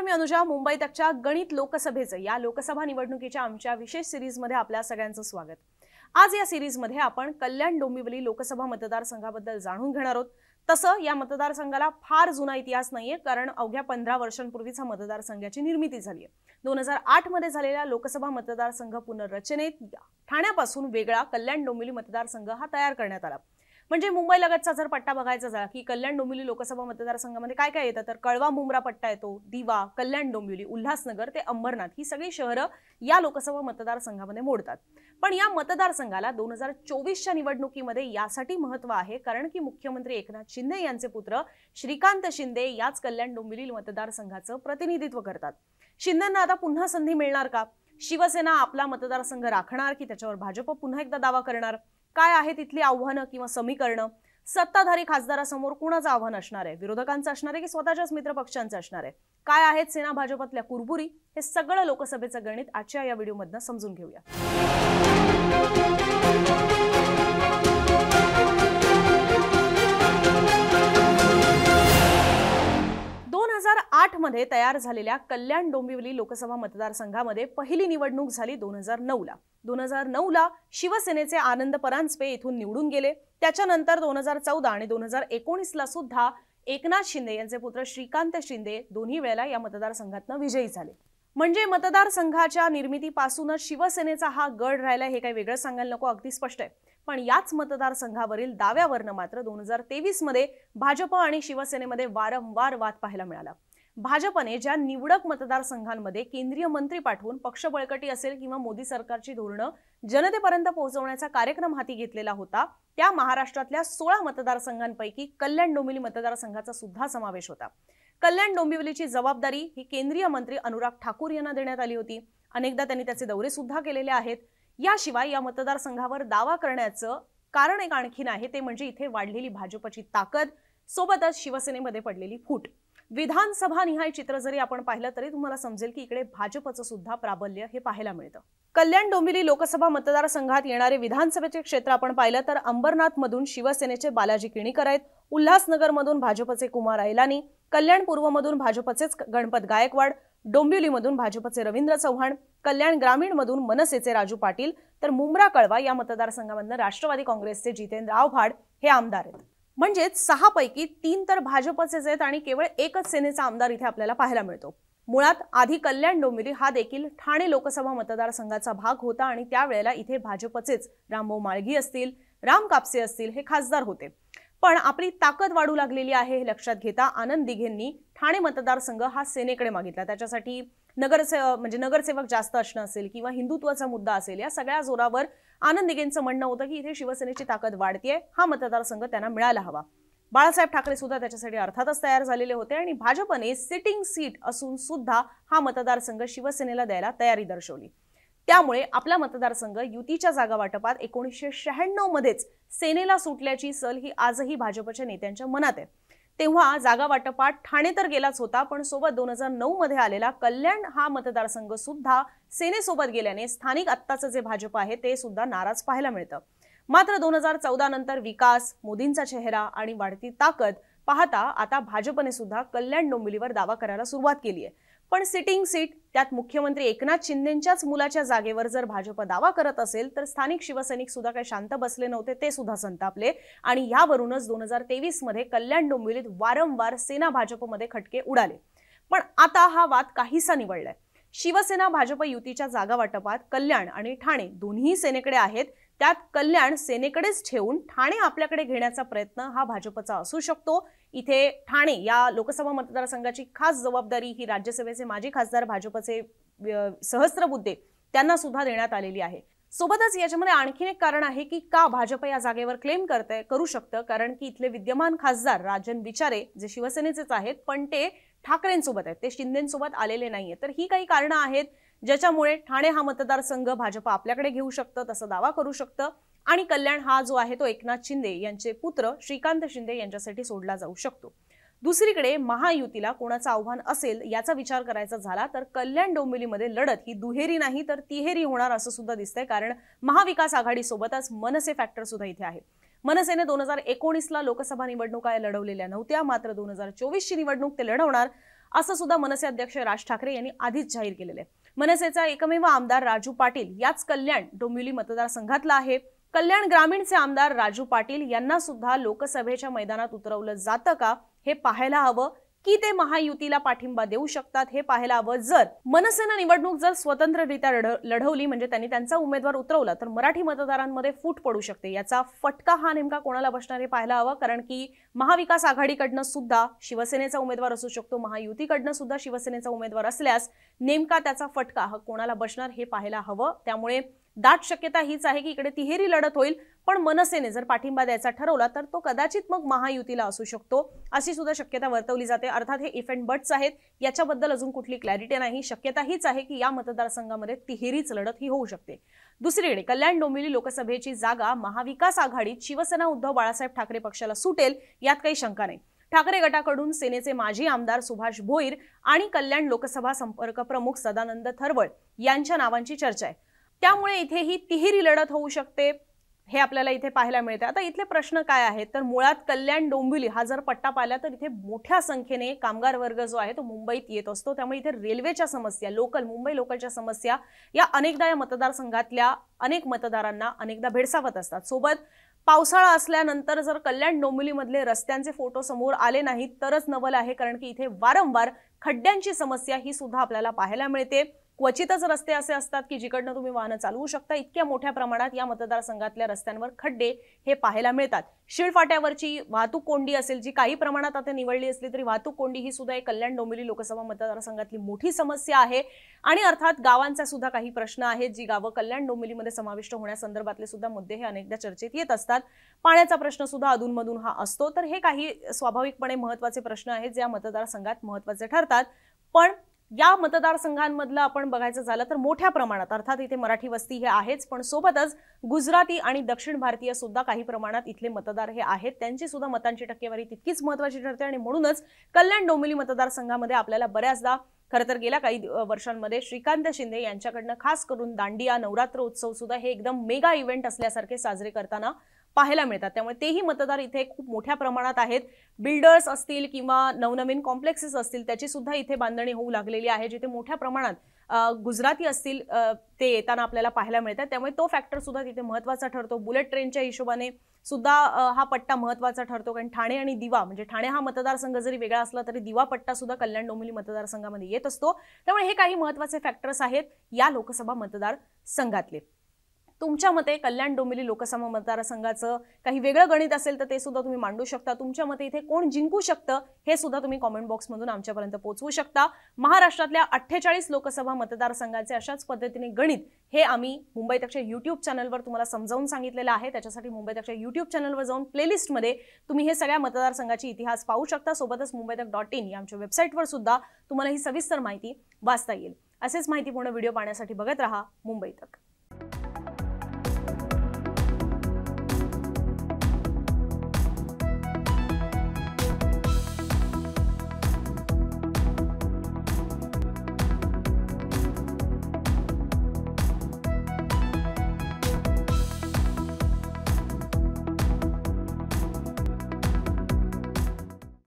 नमस्कार, मी अनुजा. मुंबई तकच्या गणित लोकसभेचं या लोकसभा निवडणुकीच्या आमच्या विशेष सिरीजमध्ये आपल्या सगळ्यांचं स्वागत. आज या सिरीजमध्ये आपण कल्याण डोंबिवली लोकसभा मतदारसंघाबद्दल जाणून घेणार आहोत. तसं या मतदारसंघाला फार जुना इतिहास नाहीये, कारण अवघ्या 15 वर्षांपूर्वीच हा मतदारसंघाची निर्मिती झाली आहे. 2008 मध्ये झालेल्या लोकसभा मतदारसंघ पुनर्रचनेत ठाण्यापासून वेगळा कल्याण डोंबिवली मतदारसंघ हा तयार करण्यात आला. म्हणजे मुंबई लगतचा जर पट्टा बघायचा झाला की कल्याण डोंबिवली लोकसभा मतदारसंघामध्ये काय काय येतं, तर कळवा मुंब्रा पट्टा येतो, दिवा, कल्याण डोंबिवली, उल्हासनगर ते अंबरनाथ ही सगळी शहरं या लोकसभा मतदारसंघामध्ये मोडतात. पण या मतदारसंघाला 2024च्या निवडणुकीमध्ये यासाठी महत्त्व आहे, कारण की मुख्यमंत्री एकनाथ शिंदे यांचे पुत्र श्रीकांत शिंदे याच कल्याण डोंबिवली मतदारसंघाचं प्रतिनिधित्व करतात. शिंदेंना आता पुन्हा संधी मिळणार का? शिवसेना आपला मतदारसंघ राखणार की त्याच्यावर भाजप पुन्हा एकदा दावा करणार? काय आहे तिथली आव्हानं किंवा समीकरणं? सत्ताधारी खासदारासमोर कुणाचं आव्हान असणार आहे? विरोधकांचं असणार आहे की स्वतःच्याच मित्र पक्षांचं असणार आहे? काय आहेत सेना भाजपातल्या कुरबुरी? हे सगळं लोकसभेचं गणित आजच्या या व्हिडिओमधनं समजून घेऊया. 2008 मध्ये तयार झालेल्या कल्याण डोंबिवली लोकसभा मतदारसंघामध्ये पहिली निवडणूक झाली 2009ला. 2009ला शिवसेनेचे आनंद परांजपे इथून निवडून गेले. त्याच्यानंतर 2014 आणि 2019ला सुद्धा एकनाथ शिंदे यांचे पुत्र श्रीकांत शिंदे दोन्ही वेळेला या मतदारसंघातनं विजयी झाले. म्हणजे मतदारसंघाच्या निर्मितीपासूनच शिवसेनेचा हा गड राहिला हे काही वेगळं सांगायला नको, अगदी स्पष्ट आहे. पण याच मतदारसंघावरील दाव्यावरनं मात्र 2023 मध्ये भाजप आणि शिवसेनेमध्ये वारंवार वाद पाहायला मिळाला. भाजपने ज्या निवडक मतदारसंघांमध्ये केंद्रीय मंत्री पाठवून पक्ष बळकटी असेल किंवा मोदी सरकारची धोरणं जनतेपर्यंत पोहोचवण्याचा कार्यक्रम हाती घेतलेला होता, त्या महाराष्ट्रातल्या 16 मतदारसंघांपैकी कल्याण डोंबिवली मतदारसंघाचा सुद्धा समावेश होता. कल्याण डोंबिवलीची जबाबदारी ही केंद्रीय मंत्री अनुराग ठाकूर यांना देण्यात आली होती. अनेकदा त्यांनी त्याचे दौरे सुद्धा केलेले आहेत. याशिवाय या मतदारसंघावर दावा करण्याचं कारण एक आणखीन आहे, ते म्हणजे इथे वाढलेली भाजपची ताकद, सोबतच शिवसेनेमध्ये पडलेली फूट. विधानसभा निहाय चित्र जरी आपण पाहिलं तरी तुम्हाला समजेल की इकडे भाजपचं सुद्धा प्राबल्य हे पाहायला मिळतं. कल्याण डोंबिवली लोकसभा मतदारसंघात येणारे विधानसभेचे क्षेत्र आपण पाहिलं तर अंबरनाथ मधून शिवसेनेचे बालाजी किणीकर आहेत, उल्हासनगर मधून भाजपचे कुमार ऐलानी, कल्याण पूर्व मधून भाजपचेच गणपत गायकवाड, डोंबिवली मधून भाजपचे रवींद्र चव्हाण, कल्याण ग्रामीण मधून मनसेचे राजू पाटील, तर मुंब्रा कळवा या मतदारसंघामधून राष्ट्रवादी काँग्रेसचे जितेंद्र आव्हाड हे आमदार आहेत. म्हणजेच 6 पैकी 3 तर भाजपचेच आहेत आणि केवळ एकच सेनेचा आमदार इथे आपल्याला पाहायला मिळतो. मुळात आधी कल्याण डोंबिवली हा देखील ठाणे लोकसभा मतदारसंघाचा भाग होता आणि त्यावेळेला इथे भाजपचेच रामभाऊ माळगी असतील, राम कापसे असतील हे खासदार होते. पण आपली ताकद वाढू लागलेली आहे हे लक्षात घेता आनंद दिघेंनी ठाणे मतदारसंघ हा सेनेकडे मागितला. त्याच्यासाठी नगरसेवक जास्त असणं असेल किंवा हिंदुत्वाचा मुद्दा असेल, या सगळ्या जोरावर आनंद दिघेंचं म्हणणं होतं की इथे शिवसेनेची ताकद वाढतेय, हा मतदारसंघ त्यांना मिळायला हवा. बाळासाहेब ठाकरे सुद्धा त्याच्यासाठी अर्थातच तयार झालेले होते आणि भाजपने सिटिंग सीट असून सुद्धा हा मतदारसंघ शिवसेनेला द्यायला तयारी दर्शवली. त्यामुळे आपला मतदारसंघ युतीच्या जागा वाटपात 1996 मध्येच सेनेला सुटल्याची सल ही आजही भाजपच्या नेत्यांच्या मनात आहे. तेव्हा जागा वाटपात ठाणे तर गेलाच होता, पण सोबत 2009 मध्ये आलेला कल्याण हा मतदारसंघ सुद्धा सेनेसोबत गेल्याने स्थानिक आत्ताचं जे भाजप आहे ते सुद्धा नाराज पाहायला मिळतं. मात्र 2014 नंतर विकास, मोदींचा चेहरा आणि वाढती ताकद पाहता आता भाजपने सुद्धा कल्याण डोंबिवलीवर दावा करायला सुरुवात केली आहे. पण सिटिंग सीट, त्यात मुख्यमंत्री एकनाथ शिंदेंच्याच मुलाच्या जागेवर जर भाजप दावा करत असेल तर स्थानिक शिवसैनिक सुद्धा काही शांत बसले नव्हते, ते सुद्धा संतापले आणि यावरूनच 2023 मध्ये कल्याण डोंबिवलीत वारंवार सेना भाजपमध्ये खटके उडाले. पण आता हा वाद काहीसा निवळलाय. शिवसेना भाजप युतीच्या जागा वाटपात कल्याण आणि ठाणे दोन्ही सेनेकडे आहेत. त्यात कल्याण सेनेकडेच ठेवून ठाणे आपल्याकडे घेण्याचा प्रयत्न हा भाजपचा असू शकतो. इथे ठाणे या लोकसभा मतदारसंघाची खास जबाबदारी ही राज्यसभेचे माजी खासदार भाजपचे सहस्त्रबुद्धे त्यांना सुद्धा देण्यात आलेली आहे. सोबतच याच्यामध्ये आणखीन एक कारण आहे की का भाजप या जागेवर क्लेम करू शकतं, कारण की इथले विद्यमान खासदार राजन विचारे जे शिवसेनेचेच आहेत पण ते ठाकरेंसोबत आहेत, ते शिंदेंसोबत आलेले नाहीये. तर ही काही कारणं आहेत ज्याच्यामुळे ठाणे हा मतदारसंघ भाजप आपल्याकडे घेऊ शकतं, तसा दावा करू शकतं आणि कल्याण हा जो आहे तो एकनाथ शिंदे यांचे पुत्र श्रीकांत शिंदे यांच्यासाठी सोडला जाऊ शकतो. दुसरीकडे महायुतीला कोणाचं आव्हान असेल याचा विचार करायचा झाला तर कल्याण डोंबिवलीमध्ये लढत ही दुहेरी नाही तर तिहेरी होणार असं सुद्धा दिसतंय, कारण महाविकास आघाडीसोबतच मनसे फॅक्टर सुद्धा इथे आहे. मनसेने 2019ला लोकसभा निवडणुका लढवलेल्या नव्हत्या, मात्र 2024ची निवडणूक ते लढवणार असं सुद्धा मनसे अध्यक्ष राज ठाकरे यांनी आधीच जाहीर केलेलं आहे। मनसेचा एकमेव आमदार राजू पाटील याच कल्याण डोंबिवली मतदारसंघातला आहे। कल्याण ग्रामीणचे आमदार राजू पाटील यांना सुद्धा लोकसभेच्या मैदानात उतरवलं जातं का हे पाहायला हवं, की ते महायुतीला पाठिंबा देऊ शकतात हे पाहायला हवं। जर मनसेने निवडणूक जर स्वतंत्ररित्या लढवली म्हणजे त्यांनी त्यांचा उमेदवार उतरवला तर मराठी मतदारांमध्ये फूट पडू शकते। याचा फटका हा नेमका कोणाला बसणार हे पाहायला हवं, कारण की महाविकास आघाडीकडनं सुद्धा शिवसेनेचा उमेदवार असू शकतो, महायुतीकडनं सुद्धा शिवसेनेचा उमेदवार असल्यास नेमका त्याचा फटका हा कोणाला बसणार हे पाहायला हवं। त्यामुळे दाट शक्यता हीच आहे की इकडे तिहेरी लढत होईल, पण मनसेने जर पाठिंबा द्यायचा ठरवला तर तो कदाचित मग महायुतीला असू शकतो अशी सुद्धा शक्यता वर्तवली जाते। अर्थात हे इफ एंड बट्स आहेत, याच्याबद्दल अजून कुठली क्लॅरिटी नाही। शक्यता हीच आहे की या मतदारसंघामध्ये तिहेरीच लढत ही होऊ शकते। दुसरीकडे कल्याण डोंबिवली लोकसभेची जागा महाविकास आघाडीत शिवसेना उद्धव बाळासाहेब ठाकरे पक्षाला सुटेल यात काही शंका नाही। ठाकरे गटाकडून सेनेचे माजी आमदार सुभाष भोईर आणि कल्याण लोकसभा संपर्क प्रमुख सदानंद थरवळ यांच्या नावांची चर्चा आहे, त्यामुळे इथे ही तिहेरी लढत होऊ शकते हे आपल्याला इथे पाहायला मिळते। आता इथले प्रश्न काय आहेत तर मुळात कल्याण डोंबिवली हा जर पट्टा पाहिला तर इथे मोठ्या संख्येने कामगार वर्ग जो आहे तो मुंबईत येत असतो, त्यामुळे इथे रेल्वेच्या समस्या, मुंबई लोकलच्या समस्या या अनेकदा या मतदारसंघातल्या अनेक मतदारांना अनेकदा भेडसावत असतात। सोबत पावसाळा असल्यानंतर जर कल्याण डोंबिवलीमधले रस्त्यांचे फोटो समोर आले नाहीत तरच नवल आहे, कारण की इथे वारंवार खड्ड्यांची समस्या ही सुद्धा आपल्याला पाहायला मिळते। क्वचितच रस्ते असे असतात की जिकडनं तुम्ही वाहनं चालवू शकता, इतक्या मोठ्या प्रमाणात या मतदारसंघातल्या रस्त्यांवर खड्डे हे पाहायला मिळतात। शिळफाट्यावरची वाहतूक कोंडी असेल, जी काही प्रमाणात आता निवडली असली तरी वाहतूक कोंडी ही सुद्धा एक कल्याण डोंबिवली लोकसभा मतदारसंघातली मोठी समस्या आहे। आणि अर्थात गावांचा सुद्धा काही प्रश्न आहेत, जी गावं कल्याण डोंबिवलीमध्ये समाविष्ट होण्यासंदर्भातले सुद्धा मुद्दे हे अनेकदा चर्चेत येत असतात। पाण्याचा प्रश्न सुद्धा अधूनमधून हा असतो, तर हे काही स्वाभाविकपणे महत्त्वाचे प्रश्न आहेत जे या मतदारसंघात महत्त्वाचे ठरतात। पण या मतदारसंघांमधलं आपण बघायचं झालं तर मोठ्या प्रमाणात अर्थात इथे मराठी वस्ती हे आहेच, पण सोबतच गुजराती आणि दक्षिण भारतीय सुद्धा काही प्रमाणात इथले मतदार हे आहेत, त्यांची सुद्धा मतांची टक्केवारी तितकीच महत्त्वाची ठरते। आणि म्हणूनच कल्याण डोंबिवली मतदारसंघामध्ये आपल्याला बऱ्याचदा खरं तर गेल्या काही वर्षांमध्ये श्रीकांत शिंदे यांच्याकडनं खास करून दांडिया नवरात्र उत्सव सुद्धा हे एकदम मेगा इव्हेंट असल्यासारखे साजरे करताना पाहायला मिळतात, त्यामुळे तेही मतदार इथे खूप मोठ्या प्रमाणात आहेत। बिल्डर्स असतील किंवा नवनवीन कॉम्प्लेक्सेस असतील त्याची सुद्धा इथे बांधणी होऊ लागलेली आहे, जिथे मोठ्या प्रमाणात गुजराती असतील ते येताना आपल्याला पाहायला मिळतात, त्यामुळे तो फॅक्टर सुद्धा तिथे महत्त्वाचा ठरतो। बुलेट ट्रेनच्या हिशोबाने सुद्धा हा पट्टा महत्त्वाचा ठरतो, कारण ठाणे आणि दिवा म्हणजे ठाणे हा मतदारसंघ जरी वेगळा असला तरी दिवा पट्टा सुद्धा कल्याण डोंबिवली मतदारसंघामध्ये येत असतो, त्यामुळे हे काही महत्त्वाचे फॅक्टर्स आहेत या लोकसभा मतदारसंघातले। तुमच्या मते कल्याण डोंबिवली लोकसभा मतदारसंघाचं काही वेगळं गणित असेल तर ते सुद्धा तुम्ही मांडू शकता। तुमच्या मते इथे कोण जिंकू शकतं हे सुद्धा तुम्ही कॉमेंट बॉक्समधून आमच्यापर्यंत पोहोचवू शकता। महाराष्ट्रातल्या 48 लोकसभा मतदारसंघांचे अशाच पद्धतीने गणित हे आम्ही मुंबई तकच्या YouTube चॅनलवर तुम्हाला समजावून सांगितलेलं आहे। त्याच्यासाठी मुंबई तकच्या YouTube चॅनलवर जाऊन प्लेलिस्टमध्ये तुम्ही हे सगळ्या मतदारसंघाची इतिहास पाहू शकता। सोबतच mumbaitak.in या आमच्या वेबसाईटवर सुद्धा तुम्हाला ही सविस्तर माहिती वाचता येईल। असेच माहितीपूर्ण व्हिडिओ पाहण्यासाठी बघत रहा मुंबई तक।